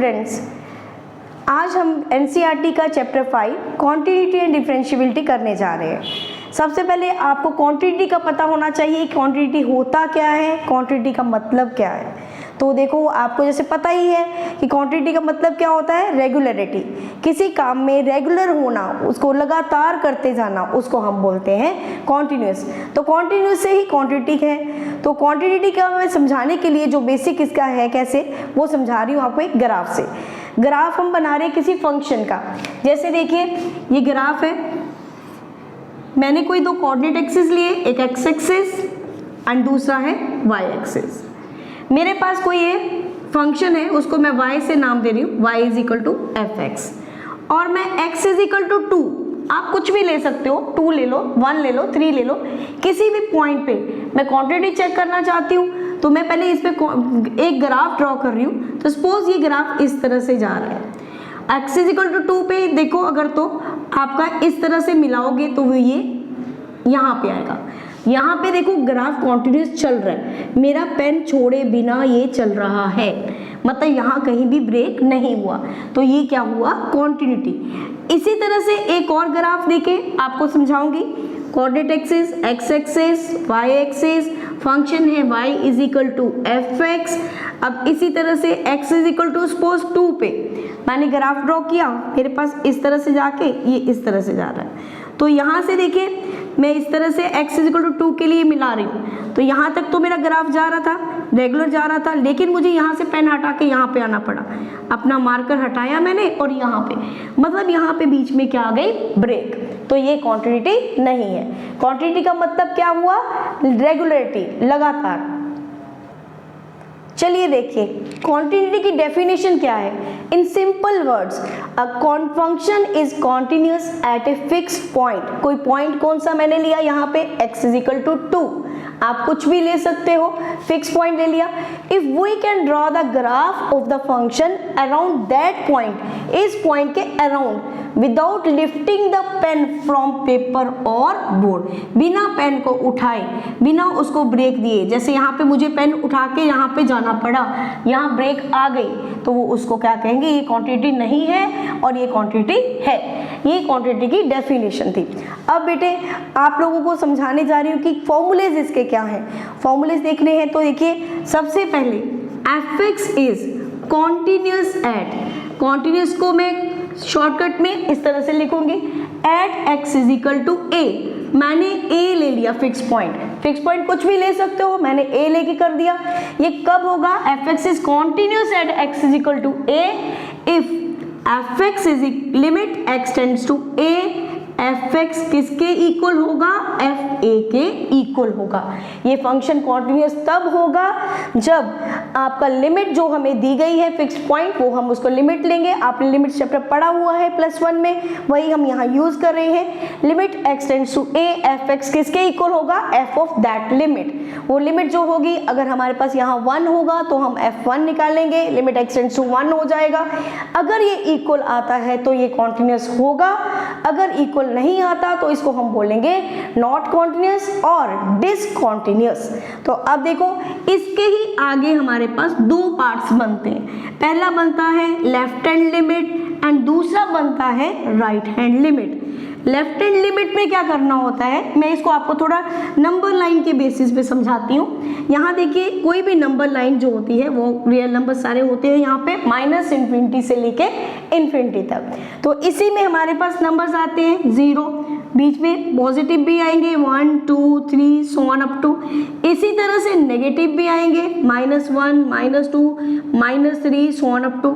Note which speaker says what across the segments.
Speaker 1: Students, आज हम NCERT का चैप्टर 5 कॉन्टिन्यूटी एंड डिफरेंशिएबिलिटी करने जा रहे हैं। सबसे पहले आपको कॉन्टिन्यूटी का पता होना चाहिए। कॉन्टिन्यूटी होता क्या है, कॉन्टिन्यूटी का मतलब क्या है। तो देखो, आपको जैसे पता ही है कि कॉन्टिन्यूटी का मतलब क्या होता है, रेगुलरिटी। किसी काम में रेगुलर होना, उसको लगातार करते जाना, उसको हम बोलते हैं कॉन्टिन्यूस। तो कॉन्टिन्यूस से ही कॉन्टिन्यूटी है। तो कॉन्टिन्यूटी का मैं समझाने के लिए जो बेसिक इसका है कैसे, वो समझा रही हूँ आपको एक ग्राफ से। ग्राफ हम बना रहे हैं किसी फंक्शन का। जैसे देखिए, ये ग्राफ है, मैंने कोई दो कोऑर्डिनेट एक्सिस लिए, एक एक्स एक्सिस एंड दूसरा है वाई एक्सिस। मेरे पास कोई ये फंक्शन है, उसको मैं y से नाम दे रही हूँ, y is equal to F X, और मैं x इज इक्वल टू 2, आप कुछ भी ले सकते हो, 2 ले लो, 1 ले लो, 3 ले लो, किसी भी पॉइंट पे मैं क्वांटिटी चेक करना चाहती हूँ तो मैं पहले इस पे एक ग्राफ ड्रॉ कर रही हूँ। तो सपोज ये ग्राफ इस तरह से जा रहा है, x इज इक्वल टू 2 पे देखो, अगर तो आपका इस तरह से मिलाओगे तो वो ये यहाँ पे आएगा। यहाँ पे देखो ग्राफ कॉन्टिन्यूस चल रहा है, मेरा पेन छोड़े बिना ये चल रहा है, मतलब यहाँ कहीं भी ब्रेक नहीं हुआ, तो ये क्या हुआ, कॉन्टिन्यूटी। इसी तरह से एक और ग्राफ देके आपको समझाऊंगी। Coordinate axis x axis, y axis, function है y is equal to F x. अब इसी तरह से x is equal to suppose 2 पे मैंने ग्राफ ड्रॉ किया, मेरे पास इस तरह से जाके ये इस तरह से जा रहा है। तो यहाँ से देखिए, मैं इस तरह से x इज इक्वल टू 2 के लिए मिला रही हूँ, तो यहाँ तक तो मेरा ग्राफ जा रहा था, रेगुलर जा रहा था, लेकिन मुझे यहाँ से पेन हटा के यहाँ पे आना पड़ा, अपना मार्कर हटाया मैंने और यहाँ पे, मतलब यहाँ पे बीच में क्या आ गई, ब्रेक। तो ये कॉन्टिन्यूटी नहीं है। कॉन्टिन्यूटी का मतलब क्या हुआ, रेगुलरिटी, लगातार। चलिए देखिए, कॉन्टिन्यूटी की डेफिनेशन क्या है। In simple words, a function is continuous eight a fixed point. कोई पॉइंट कौन सा मैंने लिया, यहाँ पे x इज इक्वल टू 2, आप कुछ भी ले सकते हो, फिक्स पॉइंट ले लिया। If we can draw the graph of the function around that point, इस पॉइंट के around, without lifting the pen from paper और बोर्ड, बिना पेन को उठाए, बिना उसको ब्रेक दिए। जैसे यहाँ पे मुझे पेन उठा के यहाँ पे जाना पड़ा, यहाँ ब्रेक आ गई, तो वो उसको क्या कहेंगे, ये क्वांटिटी नहीं है और ये क्वांटिटी है। ये क्वांटिटी की डेफिनेशन थी। अब बेटे, आप लोगों को समझाने जा रही हूँ कि फॉर्मूलेज इसके क्या हैं। फॉर्मूलेज देखने हैं तो देखिए, सबसे पहले F x is continuous at, continuous को मैं शॉर्टकट में इस तरह से लिखूंगी, at x is equal to a. मैंने ए ले लिया फिक्स पॉइंट, फिक्स पॉइंट कुछ भी ले सकते हो, मैंने ए लेके कर दिया। ये कब होगा, F x is continuous at x is equal to A if F x is limit x tends to A, F X किसके इक्वल होगा, एफ ए के इक्वल होगा। ये फंक्शन कॉन्टिन्यूस तब होगा जब आपका लिमिट जो हमें दी गई है फिक्स पॉइंट, वो हम उसको लिमिट लेंगे। आपने लिमिट चैप्टर पढ़ा हुआ है +1 में, वही हम यहाँ यूज कर रहे हैं। Limit x tends to A, F X किसके इक्वल होगा, एफ ऑफ दैट लिमिट। वो लिमिट जो होगी, अगर हमारे पास यहाँ 1 होगा तो हम f1 निकालेंगे, लिमिट एक्स टेंड्स टू 1 हो जाएगा। अगर ये इक्वल आता है तो ये कॉन्टिन्यूस होगा, अगर इक्वल नहीं आता तो इसको हम बोलेंगे नॉट कॉन्टिन्यूस और डिसकॉन्टिन्यूस। तो अब देखो, इसके ही आगे हमारे पास 2 पार्ट्स बनते हैं। पहला बनता है लेफ्ट हैंड लिमिट एंड दूसरा बनता है right hand limit. Left hand limit में क्या करना होता है, मैं इसको आपको थोड़ा नंबर लाइन के बेसिस पे समझाती हूँ। यहाँ देखिए, कोई भी नंबर लाइन जो होती है वो रियल नंबर सारे होते हैं यहाँ पे -∞ से लेके इन्फिनिटी तक। तो इसी में हमारे पास नंबर्स आते हैं 0, बीच में पॉजिटिव भी आएंगे 1 2 3 सो ऑन अप टू। इसी तरह से नेगेटिव भी आएंगे -1 -2 -3 so on up to.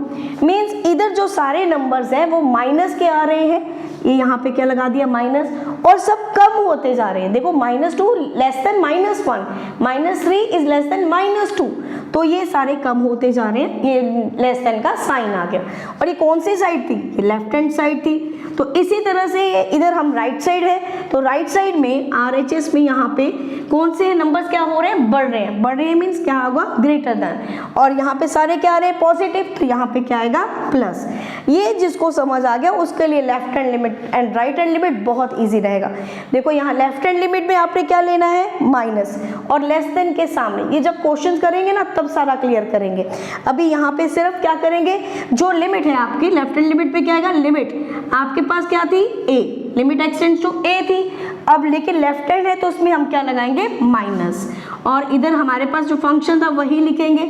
Speaker 1: Means इधर जो सारे नंबर्स हैं वो माइनस के आ रहे हैं, ये यहाँ पे क्या लगा दिया माइनस, और सब कम होते जा रहे हैं। देखो -2 less than -1, -3 is less then -2, तो ये सारे कम होते जा रहे हैं। ये लेस देन का साइन आ गया, और ये कौन सी साइड थी, ये लेफ्ट हैंड साइड थी। तो इसी तरह से इधर हम राइट साइड है, तो राइट साइड में RHS में यहाँ पे कौन से नंबर्स क्या हो रहे हैं, बढ़ रहे हैं। बढ़ रहे हैं मीन्स क्या होगा, ग्रेटर देन, और यहाँ पे सारे क्या आ रहे हैं, पॉजिटिव, तो यहाँ पे क्या आएगा, प्लस। ये जिसको समझ आ गया उसके लिए left hand limit and right hand limit बहुत ईजी रहेगा। देखो यहाँ लेफ्ट हैंड लिमिट में आपने क्या लेना है, माइनस, और लेस देन के सामने। ये जब क्वेश्चन करेंगे ना तब सारा क्लियर करेंगे। अभी यहाँ पे सिर्फ क्या करेंगे, जो लिमिट है आपकी लेफ्ट हैंड लिमिट पे क्या आएगा, लिमिट आपके पास क्या थी, a, limit x tends to a थी। अब लेकिन लेफ्ट हैंड है तो उसमें हम क्या लगाएंगे, माइनस, और इधर हमारे पास जो फंक्शन था वही लिखेंगे।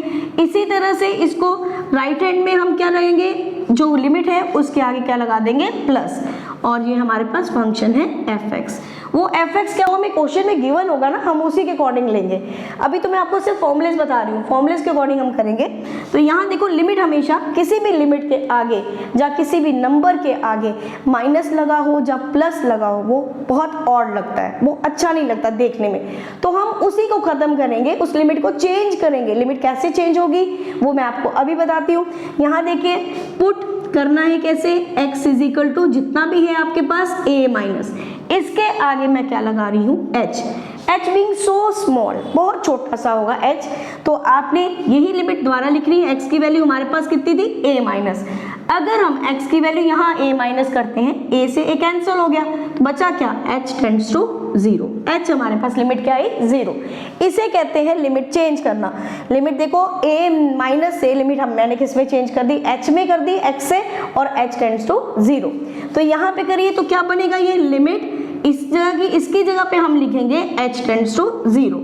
Speaker 1: इसी तरह से इसको राइट हैंड में हम क्या लगाएंगे, जो लिमिट है उसके आगे क्या लगा देंगे, प्लस, और ये हमारे पास फंक्शन है fx। वो fx क्या हमें क्वेश्चन में गिवन होगा ना, हम उसी के अकॉर्डिंग लेंगे। अभी तो मैं आपको सिर्फ फॉर्मुलेस बता रही हूँ, फॉर्मुलेस के अकॉर्डिंग हम करेंगे। तो यहाँ देखो लिमिट हमेशा किसी भी लिमिट के आगे या किसी भी नंबर के आगे माइनस लगा हो या प्लस लगा हो वो बहुत ऑड लगता है, वो अच्छा नहीं लगता देखने में। तो हम उसी को खत्म करेंगे, उस लिमिट को चेंज करेंगे। लिमिट कैसे चेंज होगी वो मैं आपको अभी बताती हूँ। यहाँ देखिए पुट करना है कैसे, x इज इक्वल टू जितना भी है आपके पास a माइनस, इसके आगे मैं क्या लगा रही हूँ, h। h being so small, बहुत छोटा सा होगा h, तो आपने यही लिमिट द्वारा लिख रही है। x की वैल्यू हमारे पास कितनी थी, a माइनस। अगर हम x की वैल्यू यहाँ a माइनस करते हैं, a से a कैंसिल हो गया, तो बचा क्या, h टेंड्स टू 0। h हमारे पास लिमिट क्या आई, 0। इसे कहते हैं लिमिट चेंज करना। लिमिट देखो a माइनस से लिमिट मैंने किस में चेंज कर दी, h में कर दी, x से, और h टेंड्स टू 0। तो यहाँ पे करिए तो क्या बनेगा, ये लिमिट इस जगह की, इसकी जगह पे हम लिखेंगे h टेंड्स टू 0,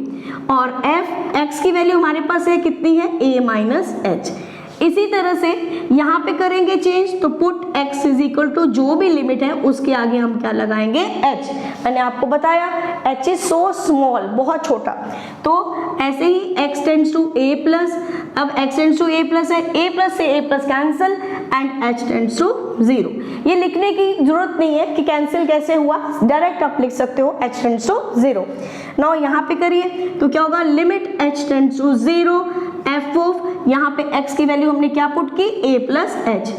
Speaker 1: और x की वैल्यू हमारे पास है कितनी है, a माइनस h। इसी तरह से यहाँ पे करेंगे चेंज, तो put x is equal to जो भी लिमिट है उसके आगे हम क्या लगाएंगे, h। मैंने आपको बताया h इज सो स्मॉल, बहुत छोटा, तो ऐसे ही x tends to a plus. अब x tends to a plus है, a प्लस से a plus cancel, and h tends to 0। ये लिखने की जरूरत नहीं है कि कैंसिल कैसे हुआ, डायरेक्ट आप लिख सकते हो h टेंड्स टू 0। नाउ यहाँ पे करिए तो क्या होगा, limit h tends to 0 f of, यहाँ पे x की वैल्यू हमने क्या पुट की, a प्लस h।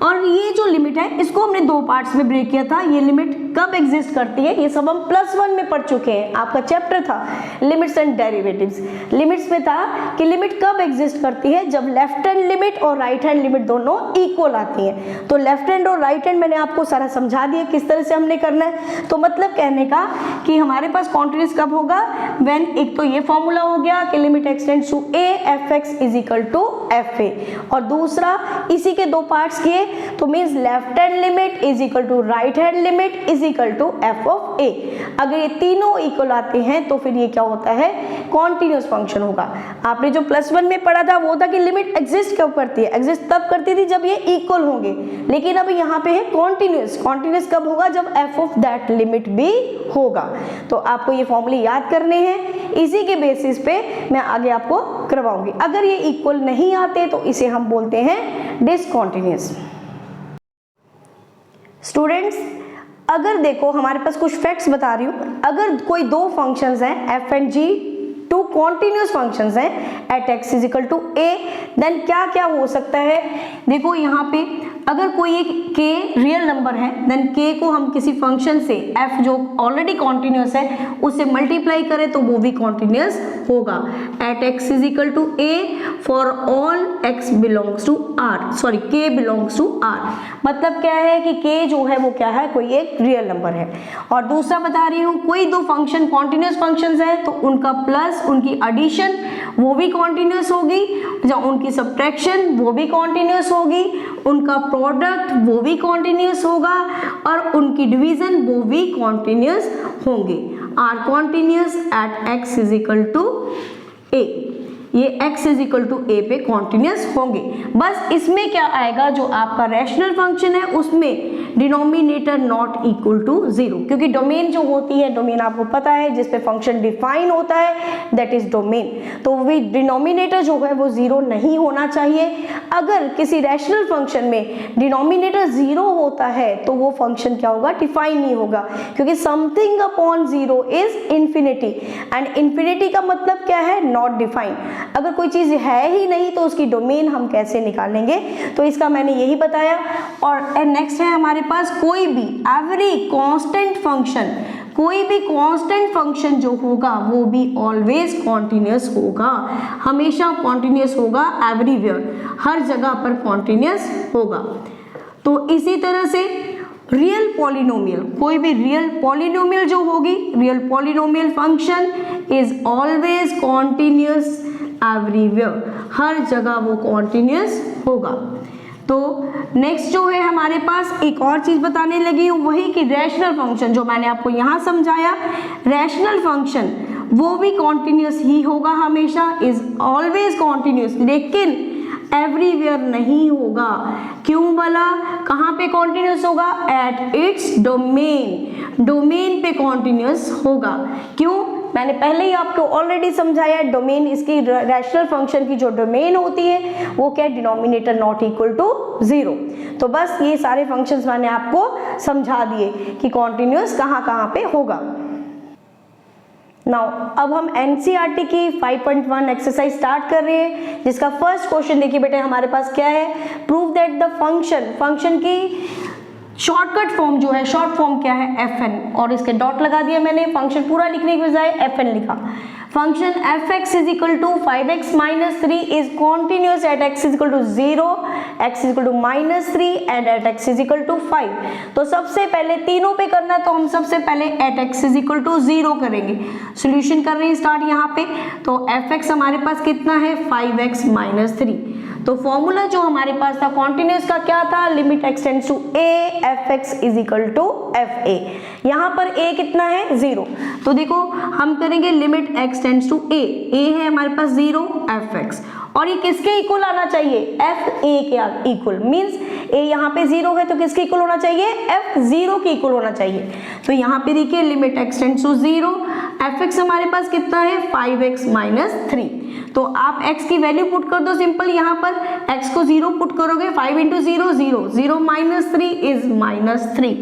Speaker 1: और ये जो लिमिट है इसको हमने दो पार्ट्स में ब्रेक किया था। ये लिमिट कब एग्जिस्ट करती है, ये सब हम +1 में पढ़ चुके हैं, आपका चैप्टर था लिमिट्स एंड डेरिवेटिव्स। लिमिट्स में था कि लिमिट कब एग्जिस्ट करती है, जब लेफ्ट हैंड लिमिट और राइट हैंड लिमिट दोनों इक्वल आती हैं। तो लेफ्ट हैंड और राइट हैंड मैंने आपको सारा समझा दिया किस तरह से हमने करना है। तो मतलब कहने का कि हमारे पास कॉन्टिन्यूअस कब होगा, व्हेन, एक तो ये फॉर्मूला हो गया कि limit x tends to a fx is equal to fa, और दूसरा इसी के दो पार्ट्स किए तो means left hand limit is equal to right hand limit is equal to f of a। अगर ये तीनों इक्वल आते हैं तो फिर ये क्या होता है, कॉन्टिन्यूअस फंक्शन होगा। आपने जो +1 में पढ़ा था वो था कि लिमिट एग्जिस्ट कब करती है, एग्जिस्ट तब करती थी जब ये इक्वल होंगे, लेकिन अब यहाँ पे है कॉन्टिन्यूअस। कॉन्टिन्यूअस कब होगा, जब f ऑफ दैट लिमिट भी होगा। तो आपको ये फॉर्मूले याद करने हैं, इसी के बेसिस पे मैं आगे आपको करवाऊंगी। अगर ये इक्वल नहीं आते तो इसे हम बोलते हैं डिसकंटिन्यूअस। स्टूडेंट्स अगर देखो हमारे पास कुछ फैक्ट्स बता रही हूँ, अगर कोई दो फंक्शंस हैं f and g, two continuous functions हैं at x is equal to a, then क्या क्या हो सकता है। देखो यहाँ पे अगर कोई एक k रियल नंबर है, देन k को हम किसी फंक्शन से f जो ऑलरेडी कॉन्टिन्यूअस है उससे मल्टीप्लाई करें तो वो भी कॉन्टिन्यूअस होगा। At x is equal to a for all x belongs to r, sorry k belongs to r। मतलब क्या है कि k जो है वो क्या है, कोई एक रियल नंबर है। और दूसरा बता रही हूँ, कोई दो फंक्शन कॉन्टिन्यूअस फंक्शंस है तो उनका प्लस, उनकी एडिशन वो भी कॉन्टिन्यूअस होगी, या उनकी सब्ट्रैक्शन वो भी कॉन्टिन्यूअस होगी, उनका प्रोडक्ट वो भी कॉन्टिन्यूअस होगा, और उनकी डिवीजन वो भी कॉन्टिन्यूअस होंगे। Are continuous at x is equal to a, ये x is equal to a पे कॉन्टिन्यूअस होंगे। बस इसमें क्या आएगा, जो आपका रैशनल फंक्शन है उसमें डिनोमिनेटर नॉट इक्वल टू 0, क्योंकि डोमेन जो होती है, डोमेन आपको पता है जिस पे फंक्शन डिफाइन होता है, दैट इज डोमेन। तो वे डिनोमिनेटर जो है वो 0 नहीं होना चाहिए। अगर किसी रैशनल फंक्शन में डिनोमिनेटर 0 होता है तो वो फंक्शन क्या होगा, डिफाइन नहीं होगा, क्योंकि something upon 0 is infinity, and infinity का मतलब क्या है, नॉट डिफाइन। अगर कोई चीज है ही नहीं तो उसकी डोमेन हम कैसे निकालेंगे, तो इसका मैंने यही बताया। और नेक्स्ट है हमारे पास कोई भी एवरी कांस्टेंट फंक्शन, कोई भी कांस्टेंट फंक्शन जो होगा वो भी ऑलवेज कॉन्टिन्यूअस होगा, हमेशा कॉन्टिन्यूअस होगा, एवरीवेयर, हर जगह पर कॉन्टिन्यूअस होगा। तो इसी तरह से रियल पॉलिनोमियल, कोई भी रियल पॉलिनोमियल जो होगी, real polynomial function is always continuous everywhere, हर जगह वो कॉन्टिन्यूअस होगा। तो नेक्स्ट जो है हमारे पास एक और चीज बताने लगी हूँ, वही कि रैशनल फंक्शन जो मैंने आपको यहाँ समझाया, रैशनल फंक्शन वो भी कॉन्टिन्यूअस ही होगा हमेशा, इज ऑलवेज कॉन्टिन्यूअस, लेकिन एवरीवेयर नहीं होगा। क्यों भला? कहाँ पे कॉन्टिन्यूअस होगा? एट इट्स डोमेन, डोमेन पे कॉन्टिन्यूअस होगा। क्यों? मैंने पहले ही आपको ऑलरेडी समझाया, डोमेन इसकी रैशनल फंक्शन की जो डोमेन होती है वो क्या, डिनोमिनेटर नॉट इक्वल टू 0। तो बस ये सारे फंक्शंस मैंने आपको समझा दिए कि कॉन्टिन्यूअस कहाँ कहाँ पे होगा। नाउ अब हम एनसीईआरटी की 5.1 एक्सरसाइज स्टार्ट कर रहे हैं, जिसका फर्स्ट क्वेश्चन देखिए बेटे हमारे पास क्या है, प्रूव दैट द फंक्शन की शॉर्टकट फॉर्म जो है, शॉर्ट फॉर्म क्या है, fn, और इसके डॉट लगा दिया मैंने, फंक्शन पूरा लिखने के बजाय fn लिखा। Function fx is equal to 5x minus 3 is continuous at x is equal to 0, x is equal to minus 3 and at x is equal to 5। तो सबसे पहले तीनों पे करना है, तो हम सबसे पहले at x is equal to 0 करेंगे। सोल्यूशन कर रहे हैं स्टार्ट यहाँ पे, तो fx हमारे पास कितना है, 5x माइनस 3। तो फॉर्मूला जो हमारे पास था कॉन्टिन्यूअस का क्या था, limit x tends to a fx is equal to fa। यहाँ पर a कितना है, 0। तो देखो हम करेंगे limit x tends to a है हमारे पास 0, fx, और ये किसके इक्वल आना चाहिए, fa के इक्वल, मींस a यहाँ पे 0 है तो किसके इक्वल होना चाहिए, f0 के इक्वल होना चाहिए। तो यहाँ पे देखिए limit x tends to 0, fx हमारे पास कितना है, 5x माइनस 3। तो आप x की वैल्यू पुट कर दो सिंपल, यहाँ पर x को 0 पुट करोगे, 5 इंटू 0 0, 0 माइनस 3 इज माइनस 3।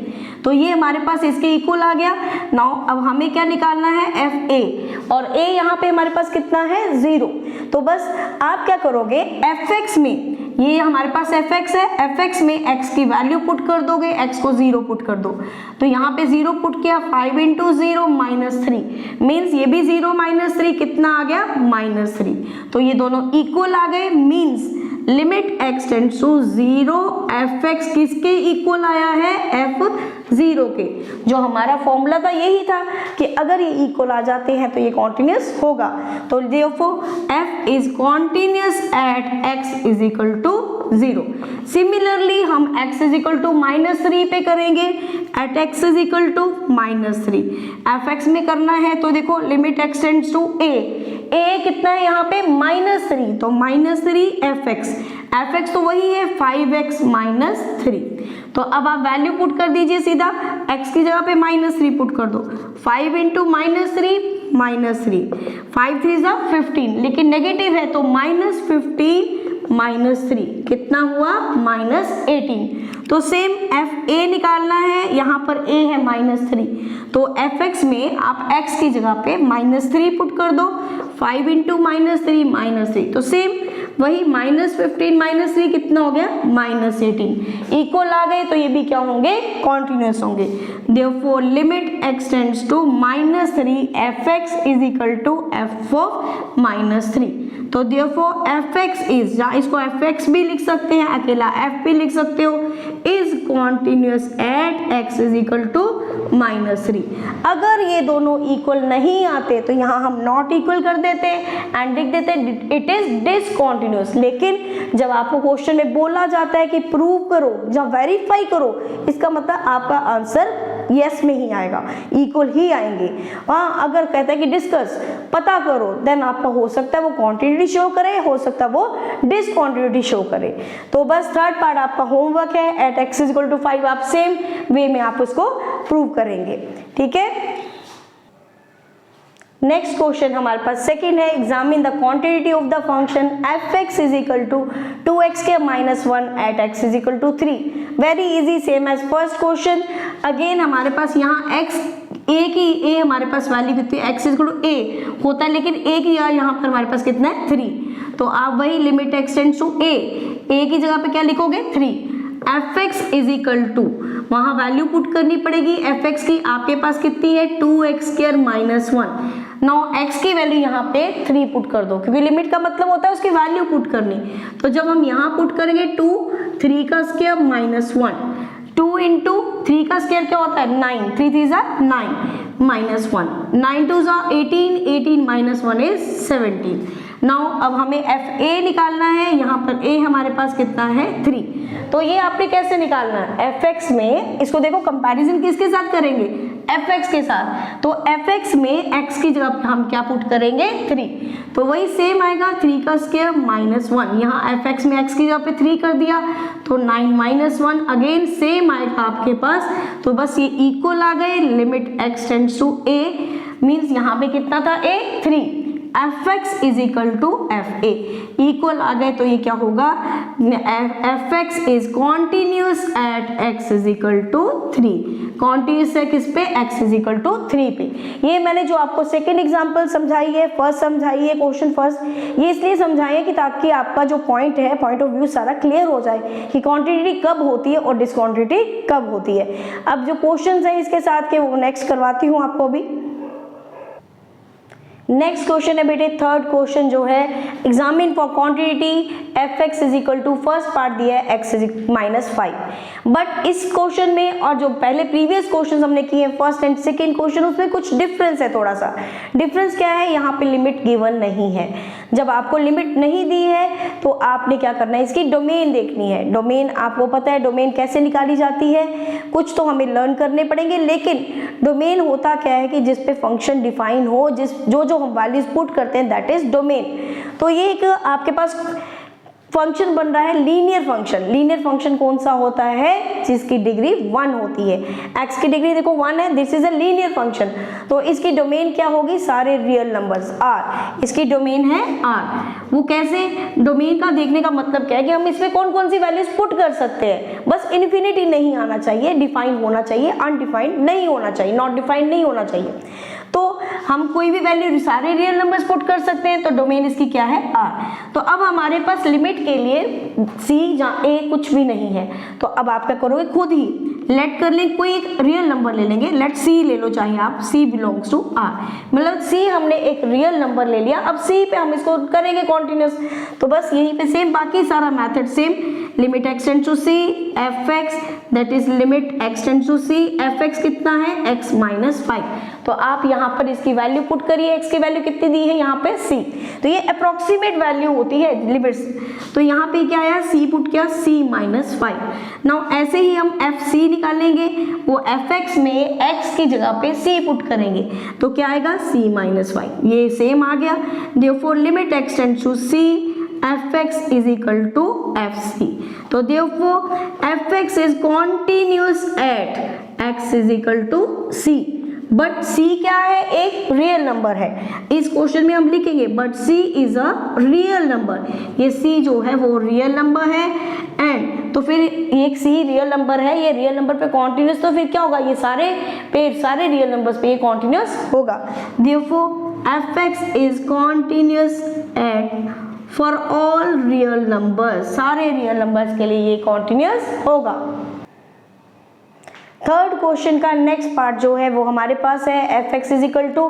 Speaker 1: तो ये हमारे पास इसके इक्वल आ गया। नाउ अब हमें क्या निकालना है, fa, और a यहाँ पे हमारे पास कितना है, 0। तो बस आप क्या करोगे, fx में, ये हमारे पास fx है, fx में x की वैल्यू पुट कर दोगे, x को 0 पुट कर दो। तो यहाँ पे 0 पुट किया, 5 इंटू 0 माइनस 3, मीन्स ये भी 0 माइनस 3 कितना आ गया, माइनस 3। तो ये दोनों इक्वल आ गए, means limit x tends to 0, fx किसके इक्वल आया है, f0 के। जो हमारा फॉर्मूला था यही था कि अगर ये इक्वल आ जाते हैं तो ये कॉन्टिन्यूअस होगा। तो therefore f is continuous at x is equal to 0। Similarly हम x is equal to minus 3 पे करेंगे, at x is equal to minus 3। fx में करना है तो देखो limit x tends to a कितना है यहाँ पे, माइनस 3, तो माइनस 3 fx तो वही है 5x माइनस 3। तो अब आप वैल्यू पुट कर दीजिए सीधा, x की जगह पे माइनस 3 पुट कर दो, 5 इंटू माइनस 3 माइनस 3, 5 3 जा 15, लेकिन नेगेटिव है तो माइनस 15 माइनस 3 कितना हुआ, माइनस 18। तो सेम fa निकालना है, यहाँ पर a है माइनस 3, तो fx में आप x की जगह पे माइनस 3 पुट कर दो, 5 इंटू माइनस 3 माइनस 3, तो सेम वही माइनस 15 माइनस 3 कितना हो गया, माइनस 18। इक्वल आ गए तो ये भी क्या होंगे, कॉन्टिन्यूअस होंगे। Therefore limit x tends to minus 3 fx is equal to f of minus 3। तो देयरफॉर fx इज, या इसको fx भी लिख सकते हैं, अकेला f भी लिख सकते हो, is continuous at x is equal to minus 3। अगर ये दोनों इक्वल नहीं आते तो यहाँ हम नॉट इक्वल कर देते एंड लिख देते इट इज डिसकॉन्टिन्यूअस। लेकिन जब आपको क्वेश्चन में बोला जाता है कि प्रूव करो या वेरीफाई करो, इसका मतलब आपका आंसर यस में ही आएगा, इक्वल ही आएंगे। हाँ, अगर कहता है कि डिस्कस, पता करो, देन आपका हो सकता है वो क्वांटिटी शो करे, हो सकता है वो डिसकॉन्टिन्यूटी शो करे। तो बस थर्ड पार्ट आपका होमवर्क है, at x is equal to 5 आप सेम वे में आप उसको प्रूव करेंगे, ठीक है। नेक्स्ट क्वेश्चन हमारे पास सेकंड है, examine the quantity of the function fx is equal to 2x के minus 1 at x is equal to 3। Very easy, same as first question. Again हमारे पास यहाँ x a हमारे पास वैल्यू कितनी है, x is equal to a होता है, लेकिन a की यहाँ पर हमारे पास कितना है, 3। तो आप वही limit x tends to a की जगह पे क्या लिखोगे, 3। fx इज इक्वल टू, वहां वैल्यू पुट करनी पड़ेगी fx की, आपके पास कितनी है, 2x square minus 1। Now x की वैल्यू यहाँ पे 3 पुट कर दो, क्योंकि लिमिट का मतलब होता है उसकी वैल्यू पुट करनी। तो जब हम यहाँ पुट करेंगे 2, 3 का स्क्वायर माइनस 1, 2 इंटू 3 का स्क्वायर क्या होता है 9, 3 3 जा 9 माइनस 1, 9 2 जा 18, 18 माइनस 1 इज 17। नाउ अब हमें एफ ए निकालना है, यहाँ पर ए हमारे पास कितना है 3। तो ये आपने कैसे निकालना है, एफ एक्स में, इसको देखो कंपैरिजन किसके साथ करेंगे, एफ एक्स के साथ। तो एफ एक्स में एक्स की जगह पे हम क्या पुट करेंगे 3, तो वही सेम आएगा 3 का स्क्वायर माइनस 1, यहाँ एफ एक्स में एक्स की जगह पे 3 कर दिया तो 9 माइनस 1 अगेन सेम आएगा आपके पास। तो बस ये इक्वल आ गए, limit x tends to a, means यहाँ पे कितना था a 3, f x is equal to f a, equal आ गए तो ये क्या होगा, F x is continuous at x is equal to 3, continuous है किस पे, एक्स इज इक्वल टू 3 पे। ये मैंने जो आपको सेकेंड एग्जाम्पल समझाई है, फर्स्ट समझाई है, क्वेश्चन फर्स्ट, ये इसलिए समझाई है कि ताकि आपका जो पॉइंट है, पॉइंट ऑफ व्यू सारा क्लियर हो जाए कि क्वांटिटी कब होती है और डिसक्वांटिटी कब होती है। अब जो क्वेश्चन है इसके साथ के वो नेक्स्ट करवाती हूँ आपको अभी। नेक्स्ट क्वेश्चन है बेटे, थर्ड क्वेश्चन जो है, examine for quantity F x is equal to, first part दिया है एक्स इज माइनस 5, बट इस क्वेश्चन में और जो पहले प्रीवियस क्वेश्चन हमने किए फर्स्ट एंड सेकेंड क्वेश्चन, उसमें कुछ डिफरेंस है। थोड़ा सा डिफरेंस क्या है, यहाँ पे लिमिट गिवन नहीं है। जब आपको लिमिट नहीं दी है तो आपने क्या करना है, इसकी डोमेन देखनी है। डोमेन आपको पता है डोमेन कैसे निकाली जाती है, कुछ तो हमें लर्न करने पड़ेंगे, लेकिन डोमेन होता क्या है कि जिस पे फंक्शन डिफाइन हो, जो हम वैल्यूज पुट करते हैं दैट इज डोमेन। तो ये एक आपके पास फंक्शन बन रहा है लीनियर फंक्शन। लीनियर फंक्शन कौन सा होता है, जिसकी डिग्री 1 होती है। एक्स की डिग्री देखो 1 है, this is a linear function. तो इसकी डोमेन क्या होगी, सारे रियल नंबर्स आर, इसकी डोमेन है आर। वो कैसे, डोमेन का देखने का मतलब क्या है कि हम इसमें कौन कौन सी वैल्यूज पुट कर सकते हैं। बस इन्फिनिटी नहीं आना चाहिए, डिफाइन होना चाहिए, अनडिफाइंड नहीं होना चाहिए, नॉट डिफाइंड नहीं होना चाहिए। तो हम कोई भी वैल्यू सारे रियल नंबर्स पुट कर सकते हैं, तो डोमेन इसकी क्या है आर। तो अब हमारे पास लिमिट के लिए सी जहाँ ए कुछ भी नहीं है, तो अब आप क्या करोगे, खुद ही लेट कर लें, कोई एक रियल नंबर ले लेंगे, लेट सी ले लो चाहे आप, सी बिलोंग्स टू आर, मतलब सी हमने एक रियल नंबर ले लिया, अब सी पे हम इसको करेंगे कॉन्टिन्यूस। तो बस यहीं पे सेम, बाकी सारा method same, limit x tends to C F X, that is limit x tends to C F X कितना है x माइनस 5। तो आप यहाँ पर इसकी वैल्यू पुट करिए, x की वैल्यू कितनी दी है यहाँ पे c, तो ये अप्रोक्सीमेट वैल्यू होती है लिमिट्स। तो यहाँ पे क्या आया, c पुट किया c माइनस 5। नाउ ऐसे ही हम एफ सी निकालेंगे, वो एफ एक्स में x की जगह पे c पुट करेंगे, तो क्या आएगा c माइनस 5, ये सेम आ गया। Therefore limit x tends to c F x is equal to f c. तो therefore F x is continuous at x is equal to c, but c क्या है, एक रियल नंबर है। इस question में हम लिखेंगे but c is a real number, ये c जो है वो रियल नंबर है। एंड तो फिर एक c रियल नंबर है, ये रियल नंबर पे कॉन्टिन्यूस, तो फिर क्या होगा, ये सारे रियल नंबर्स पे ये कॉन्टिन्यूस होगा। Therefore F x is continuous at for all real numbers, सारे रियल नंबर्स के लिए ये कॉन्टिन्यूस होगा। थर्ड क्वेश्चन का नेक्स्ट पार्ट जो है वो हमारे पास है F x is equal to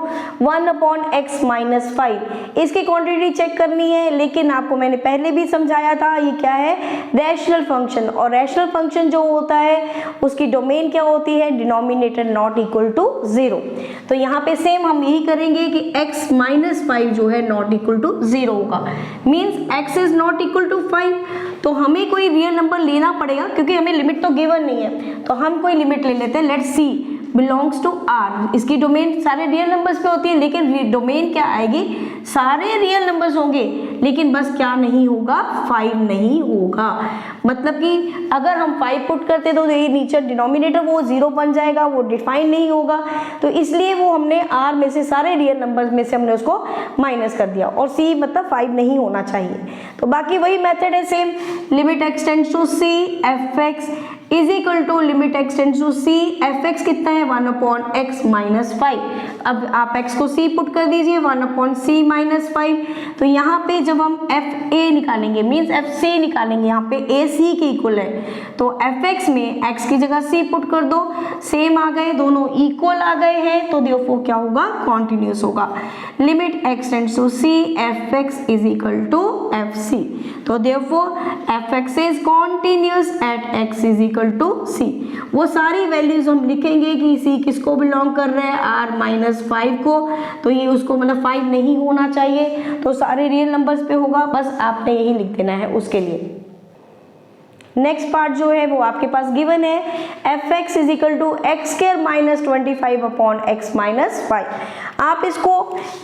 Speaker 1: 1 upon X minus 5। इसकी क्वांटिटी चेक करनी है, लेकिन आपको मैंने पहले भी समझाया था ये क्या है, रैशनल फंक्शन। और रैशनल फंक्शन जो होता है उसकी डोमेन क्या होती है, डिनोमिनेटर नॉट इक्वल टू 0। तो यहाँ पे सेम हम यही करेंगे कि x माइनस 5 जो है नॉट इक्वल टू 0 होगा, means x is not equal to 5। तो हमें कोई रियल नंबर लेना पड़ेगा, क्योंकि हमें लिमिट तो गिवन नहीं है, तो हम कोई लिमिट ले लेते हैं, let C belongs to R. इसकी डोमेन सारे रियल नंबर्स पे होती है, लेकिन डोमेन क्या आएगी, सारे रियल नंबर्स होंगे, लेकिन बस क्या नहीं होगा, 5 नहीं होगा। मतलब कि अगर हम 5 पुट करते तो ये नीचे डिनोमिनेटर वो 0 बन जाएगा, वो डिफाइन नहीं होगा। तो इसलिए वो हमने आर में से सारे रियल नंबर्स में से हमने उसको माइनस कर दिया, और सी मतलब 5 नहीं होना चाहिए। तो बाकी वही मेथड है same, limit x tends to C F x is equal to limit x tends to C F X कितना है 1 अपॉन एक्स माइनस 5। अब आप x को c पुट कर दीजिए 1 अपॉन सी माइनस 5। तो यहाँ पे जब हम एफ ए निकालेंगे, मीन्स एफ सी निकालेंगे, यहाँ पे ए सी के इक्वल है, तो एफ एक्स में x की जगह c पुट कर दो, सेम आ गए, दोनों इक्वल आ गए हैं, तो देयरफॉर क्या होगा, कॉन्टिन्यूस होगा। Limit x tends to c F x is equal to f c. तो therefore F x is continuous at x is equal to c. वो सारी वैल्यूज हम लिखेंगे कि सी किसको बिलोंग कर रहा है, आर माइनस 5 को, तो ये उसको मतलब 5 नहीं होना चाहिए, तो सारे रियल नंबर्स पे होगा, बस आपने यही लिख देना है उसके लिए। नेक्स्ट पार्ट जो है वो आपके पास गिवन है, F x is equal to X square minus 25 upon X minus 5। आप इसको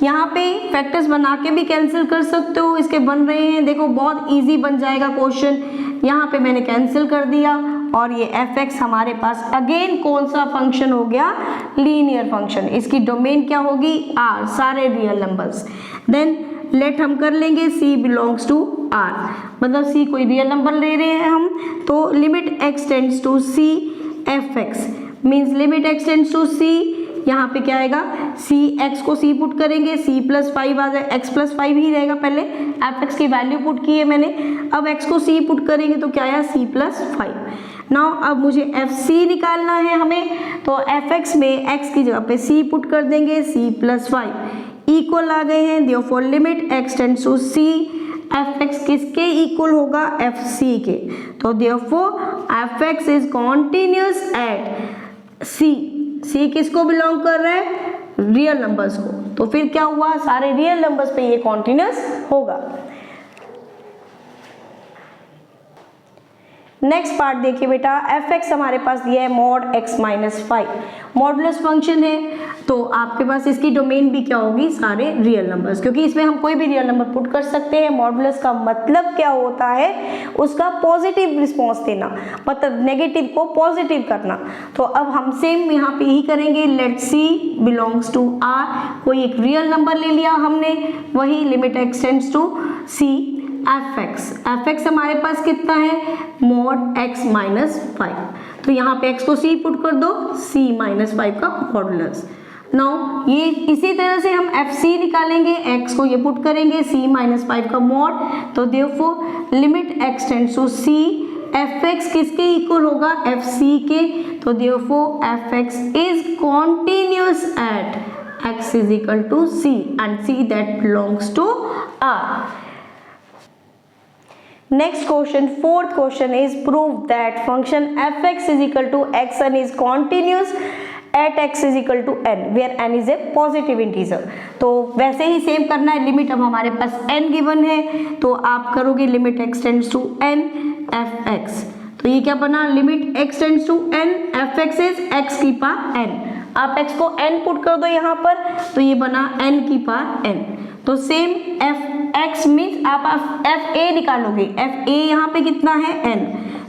Speaker 1: यहाँ पे फैक्टर्स बना के भी कैंसिल कर सकते हो, इसके बन रहे हैं, देखो बहुत इजी बन जाएगा क्वेश्चन। यहाँ पे मैंने कैंसिल कर दिया और ये एफ एक्स हमारे पास अगेन कौन सा फंक्शन हो गया, लीनियर फंक्शन। इसकी डोमेन क्या होगी, आर, सारे रियल नंबर्स। देन लेट हम कर लेंगे c बिलोंग्स टू r, मतलब c कोई रियल नंबर ले रहे हैं हम, तो limit x tends to c F X means limit x tends to c, यहाँ पे क्या आएगा, c x को c पुट करेंगे, c प्लस 5 आ जाए, x प्लस 5 ही रहेगा, पहले एफ एक्स की वैल्यू पुट की है मैंने, अब x को c पुट करेंगे तो क्या आया, c प्लस 5। नाउ अब मुझे एफ सी निकालना है हमें, तो एफ एक्स में x की जगह पे c पुट कर देंगे, c प्लस 5 इक्वल आ गए हैं, therefore limit x tends to c F X किसके इक्वल होगा, एफ सी के, तो therefore F x is continuous at c। c किसको बिलोंग कर रहा है, रियल नंबर्स को, तो फिर क्या हुआ, सारे रियल नंबर्स पे ये कॉन्टिन्यूस होगा। नेक्स्ट पार्ट देखिए बेटा, एफ एक्स हमारे पास दिया है mod x minus 5, modulus function है, तो आपके पास इसकी डोमेन भी क्या होगी, सारे रियल नंबर्स, क्योंकि इसमें हम कोई भी रियल नंबर पुट कर सकते हैं। मॉडुलस का मतलब क्या होता है, उसका पॉजिटिव रिस्पॉन्स देना, मतलब नेगेटिव को पॉजिटिव करना। तो अब हम सेम यहाँ पे यही करेंगे, let c belongs to r, कोई एक रियल नंबर ले लिया हमने, वही limit x tends to c F X हमारे पास कितना है, मॉड x माइनस 5, तो यहाँ पे x को c पुट कर दो, c माइनस 5 का मॉडुलस। नाउ ये इसी तरह से हम एफ सी निकालेंगे, x को ये पुट करेंगे, c माइनस 5 का मॉड, तो therefore limit x tends to c F X किसके इक्वल होगा, एफ सी के, तो therefore F x is continuous at x is equal to c and c that belongs to r। Next question, fourth question is prove that function f(x) is equal to xn is continuous at x is equal to n where n is a positive integer। तो वैसे ही same करना है, limit अब हमारे पास n given है, तो आप करोगे limit x tends to n F X, तो ये क्या बना, limit x tends to n F x is x की पावर n, आप x को n पुट कर दो यहाँ पर, तो ये बना n की पावर n। तो सेम एफ एक्स मीन्स आप एफ ए निकालोगे, एफ ए यहाँ पे कितना है n,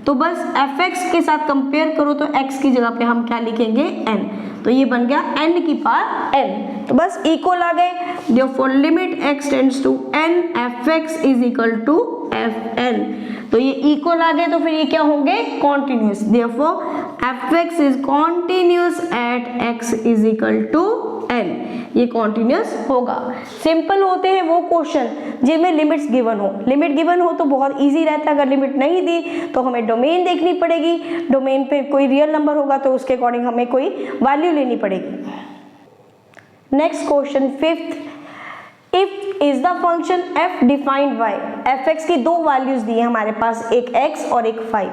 Speaker 1: तो बस एफ एक्स के साथ कंपेयर करो तो x की जगह पे हम क्या लिखेंगे, n, तो ये बन गया n की पावर n, तो बस इक्वल आ गए, therefore limit x tends to n F x is equal to F N, तो ये इक्वल आ गए, तो फिर ये क्या होंगे, continuous, therefore F x is continuous at x is equal to n, ये कॉन्टिन्यूस होगा। सिंपल होते हैं वो क्वेश्चन जिनमें लिमिट्स गिवन हो, लिमिट गिवन हो तो बहुत इजी रहता है, अगर लिमिट नहीं दी तो हमें डोमेन देखनी पड़ेगी, डोमेन पे कोई रियल नंबर होगा तो उसके अकॉर्डिंग हमें कोई वैल्यू लेनी पड़ेगी। Next question fifth, if is the function f defined by, F X की दो वैल्यूज दी है हमारे पास, एक x और एक 5।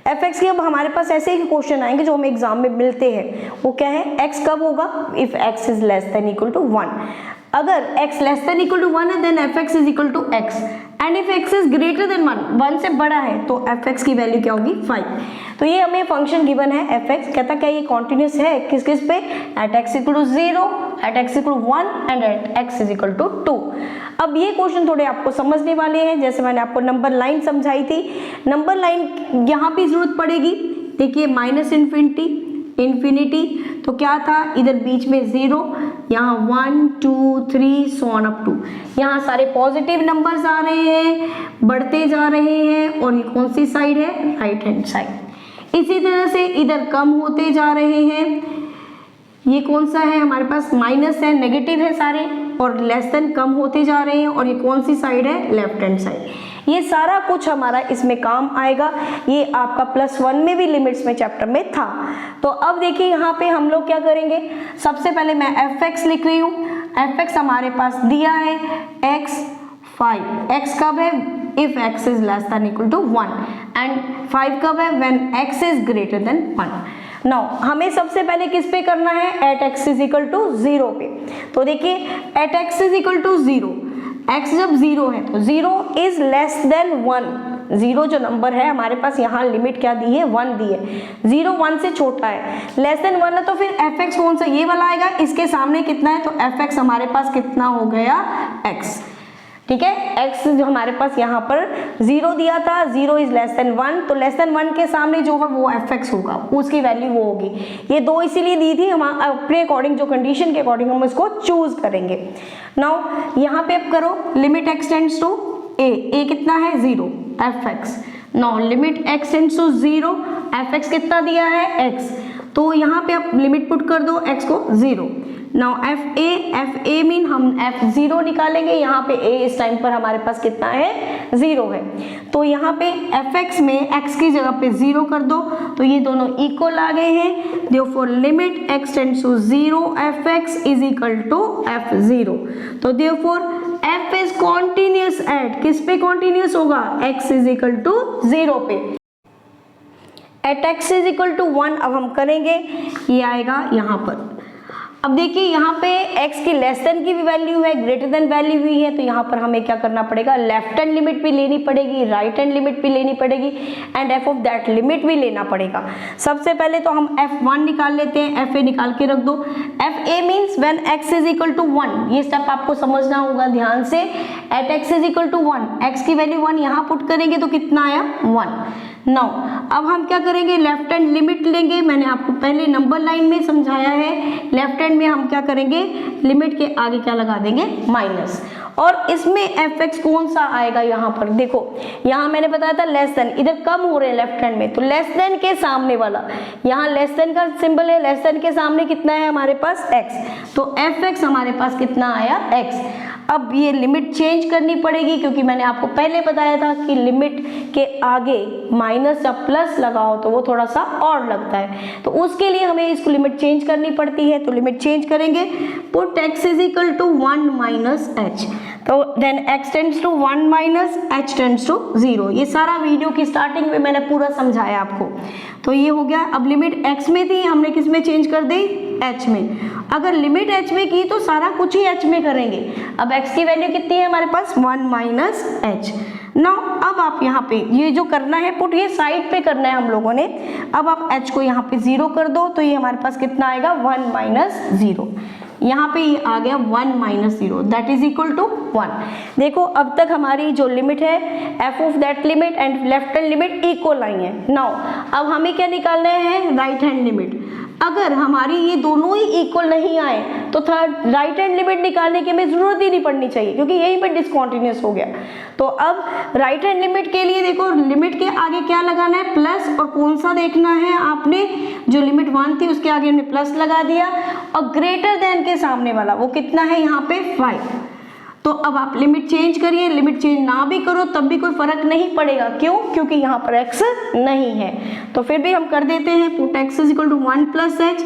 Speaker 1: एफ एक्स के अब हमारे पास ऐसे ही क्वेश्चन आएंगे जो हमें एग्जाम में मिलते हैं, वो क्या है, x कब होगा, if x is less than equal to 1, अगर x less than equal to 1 है then F x is equal to x, and if x is greater than 1 से बड़ा है तो एफ एक्स की वैल्यू क्या होगी, 5। तो ये हमें फंक्शन गिवन है एफ एक्स, कहता क्या ये कॉन्टिन्यूस है किस किस पे, at x equal to 0, at x equal to 1 and at x is equal to 2। अब ये क्वेश्चन थोड़े आपको समझने वाले हैं, जैसे मैंने आपको नंबर लाइन समझाई थी, नंबर लाइन यहाँ भी जरूरत पड़ेगी, देखिए माइनस इन्फिनिटी, इन्फिनिटी, तो क्या था इधर बीच में 0, यहाँ 1 2 3 सो ऑन अप टू, यहाँ सारे पॉजिटिव नंबर्स आ रहे हैं, बढ़ते जा रहे हैं, और ये कौन सी साइड है, राइट हैंड साइड। इसी तरह से इधर कम होते जा रहे हैं, ये कौन सा है हमारे पास, माइनस है, नेगेटिव है सारे, और लेस देन कम होते जा रहे हैं, और ये कौन सी साइड है, लेफ्ट हैंड साइड। ये सारा कुछ हमारा इसमें काम आएगा, ये आपका +1 में भी लिमिट्स में चैप्टर में था। तो अब देखिए यहाँ पे हम लोग क्या करेंगे, सबसे पहले मैं एफ एक्स लिख रही हूँ, एफ एक्स हमारे पास दिया है x 5, x कब है, if x is less than equal to 1, and 5 कब है, when x is greater than 1। Now हमें सबसे पहले किस पे करना है, at x is equal to 0 पे। तो देखिए at x is equal to 0, x जब 0 है तो 0 इज लेस देन 1। 0 जो नंबर है हमारे पास यहाँ लिमिट क्या दी है, 1 दी है। 0 1 से छोटा है, लेस देन 1 है, तो फिर fx कौन सा, ये वाला आएगा, इसके सामने कितना है, तो fx हमारे पास कितना हो गया, x। ठीक है, x जो हमारे पास यहाँ पर 0 दिया था, 0 इज लेस देन 1, तो लेस देन 1 के सामने जो है वो fx होगा, उसकी वैल्यू वो होगी। ये 2 इसीलिए दी थी, हम अपने अकॉर्डिंग जो कंडीशन के अकॉर्डिंग हम इसको चूज करेंगे। नाउ यहाँ पे अब करो limit x tends to a कितना है 0, fx। Now limit x tends to 0, fx कितना दिया है x, तो यहाँ पे आप लिमिट पुट कर दो x को 0। नाउ fa मीन हम f0 निकालेंगे, यहाँ पे a इस टाइम पर हमारे पास कितना है 0 है, तो यहाँ पे fx में x की जगह पे 0 कर दो, तो ये दोनों इक्वल आ गए हैं। Therefore limit x tends to 0 fx is equal to f0। तो therefore f is continuous at किस पे कॉन्टिन्यूअस होगा, x इज इक्वल टू 0 पे। At x is equal to 1 अब हम करेंगे, ये आएगा यहाँ पर। अब देखिए यहाँ पे x की लेस देन की भी वैल्यू है, ग्रेटर देन वैल्यू हुई है, तो यहाँ पर हमें क्या करना पड़ेगा, लेफ्ट हैंड लिमिट भी लेनी पड़ेगी, राइट हैंड लिमिट भी लेनी पड़ेगी, and f of that limit भी लेना पड़ेगा। सबसे पहले तो हम f1 निकाल लेते हैं, fa निकाल के रख दो। fa means when x is equal to 1, ये स्टेप आपको समझना होगा ध्यान से। At x is equal to 1, x की वैल्यू 1 यहाँ पुट करेंगे तो कितना आया 1। नाउ अब हम क्या करेंगे, लेफ्ट हैंड लिमिट लेंगे, मैंने आपको पहले नंबर लाइन में समझाया है। लेफ्ट हैंड में हम क्या करेंगे, लिमिट के आगे क्या लगा देंगे, माइनस, और इसमें fx कौन सा आएगा, यहाँ पर देखो, यहाँ मैंने बताया था लेस देन, इधर कम हो रहे हैं लेफ्ट हैंड में, तो लेस देन के सामने वाला, यहाँ लेस देन का सिंबल है, लेस देन के सामने कितना है हमारे पास x, तो fx हमारे पास कितना आया x। अब ये लिमिट चेंज करनी पड़ेगी, क्योंकि मैंने आपको पहले बताया था कि लिमिट के आगे माइनस या प्लस लगाओ तो वो थोड़ा सा और लगता है, तो उसके लिए हमें इसको लिमिट चेंज करनी पड़ती है। तो लिमिट चेंज करेंगे, put x is equal to 1 minus h, तो then x tends to 1 minus h tends to 0। ये सारा वीडियो की स्टार्टिंग में मैंने पूरा समझाया आपको। तो ये हो गया। अब लिमिट x में थी, हमने किस में चेंज कर दी, h में। अगर लिमिट h में की तो सारा कुछ ही h में करेंगे। अब x की वैल्यू कितनी है हमारे पास, 1 माइनस h। नाउ अब आप यहाँ पे ये जो करना है पुट, ये साइड पे करना है हम लोगों ने। अब आप h को यहाँ पे 0 कर दो, तो ये हमारे पास कितना आएगा, 1 माइनस 0। यहाँ पे ये आ गया 1 minus 0, that is equal to 1। देखो अब तक हमारी जो लिमिट है, f of that limit and left hand limit equal आई है। नाउ अब हमें क्या निकालना है, राइट हैंड लिमिट। अगर हमारी ये दोनों ही इक्वल नहीं आए तो थर्ड राइट हैंड लिमिट निकालने की हमें जरूरत ही नहीं पड़नी चाहिए, क्योंकि यहीं पर डिसकंटिन्यूअस हो गया। तो अब राइट हैंड लिमिट के लिए देखो, लिमिट के आगे क्या लगाना है, प्लस, और कौन सा देखना है आपने, जो लिमिट 1 थी उसके आगे हमने प्लस लगा दिया, और ग्रेटर देन के सामने वाला वो कितना है यहाँ पे 5। तो अब आप लिमिट चेंज करिए, लिमिट चेंज ना भी करो तब भी कोई फर्क नहीं पड़ेगा। क्यों, क्योंकि यहाँ पर x नहीं है। तो फिर भी हम कर देते हैं, put x is equal to 1 plus h,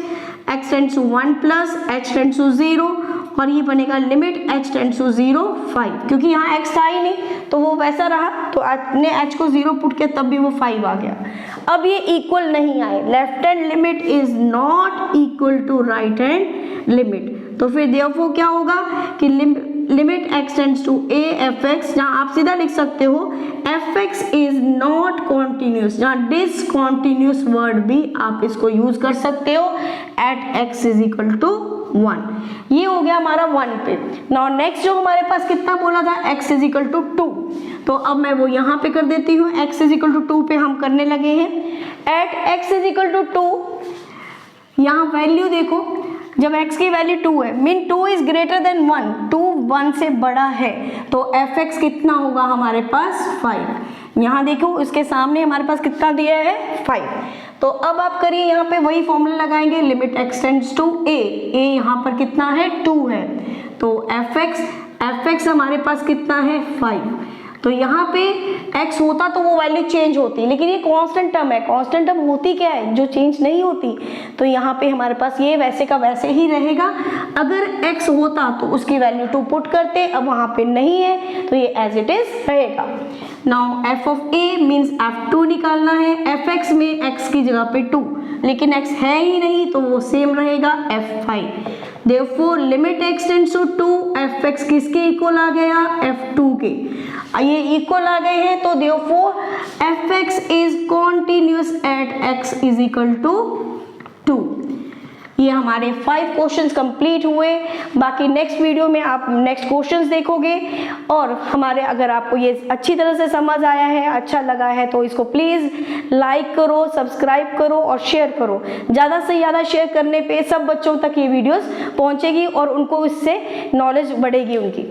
Speaker 1: x tends to 1 plus h tends to 0, और ये बनेगा लिमिट h टेंड्स टू 0 5, क्योंकि यहाँ x था ही नहीं तो वो वैसा रहा, तो आपने h को 0 पुट किया तब भी वो 5 आ गया। अब ये इक्वल नहीं आए, left hand limit is not equal to right hand limit, तो फिर देयरफॉर क्या होगा कि limit x tends to a fx, जहाँ आप सीधा लिख सकते हो fx इज नॉट कॉन्टिन्यूस, जहाँ डिसकॉन्टिन्यूस वर्ड भी आप इसको यूज कर सकते हो, एट x इज इक्वल टू 1। ये हो गया हमारा 1 पे। नाउ नेक्स्ट जो हमारे पास कितना बोला था, x इज इक्वल टू 2, तो अब मैं वो यहाँ पे कर देती हूँ, x इज इक्वल टू 2 पे हम करने लगे हैं। At x is equal to 2, यहाँ वैल्यू देखो, जब x की वैल्यू 2 है, मीन 2 इज ग्रेटर देन 1, 2 1 से बड़ा है, तो fx कितना होगा हमारे पास 5। यहाँ देखो इसके सामने हमारे पास कितना दिया है 5। तो अब आप करिए, यहाँ पे वही फॉर्मूला लगाएंगे, limit x tends to a, यहाँ पर कितना है 2 है, तो fx हमारे पास कितना है 5। तो यहाँ पे x होता तो वो वैल्यू चेंज होती, लेकिन ये कांस्टेंट टर्म है, कांस्टेंट टर्म होती क्या है, जो चेंज नहीं होती। तो यहाँ पे हमारे पास ये वैसे का वैसे ही रहेगा। अगर x होता तो उसकी वैल्यू 2 पुट करते, अब वहाँ पे नहीं है तो ये एज इट इज रहेगा। Now f of a means f2 निकालना है। fx में x की जगह पे 2, लेकिन x है ही नहीं तो वो सेम रहेगा f5। Therefore limit x tends to 2, fx किसके इक्वल आ गया, f2 के। ये इक्वल आ गए हैं तो therefore fx is continuous at x is equal to 2। ये हमारे 5 क्वेश्चंस कंप्लीट हुए। बाकी नेक्स्ट वीडियो में आप नेक्स्ट क्वेश्चंस देखोगे। और हमारे अगर आपको ये अच्छी तरह से समझ आया है, अच्छा लगा है, तो इसको प्लीज़ लाइक करो, सब्सक्राइब करो और शेयर करो। ज़्यादा से ज़्यादा शेयर करने पे सब बच्चों तक ये वीडियोस पहुंचेगी और उनको इससे नॉलेज बढ़ेगी उनकी।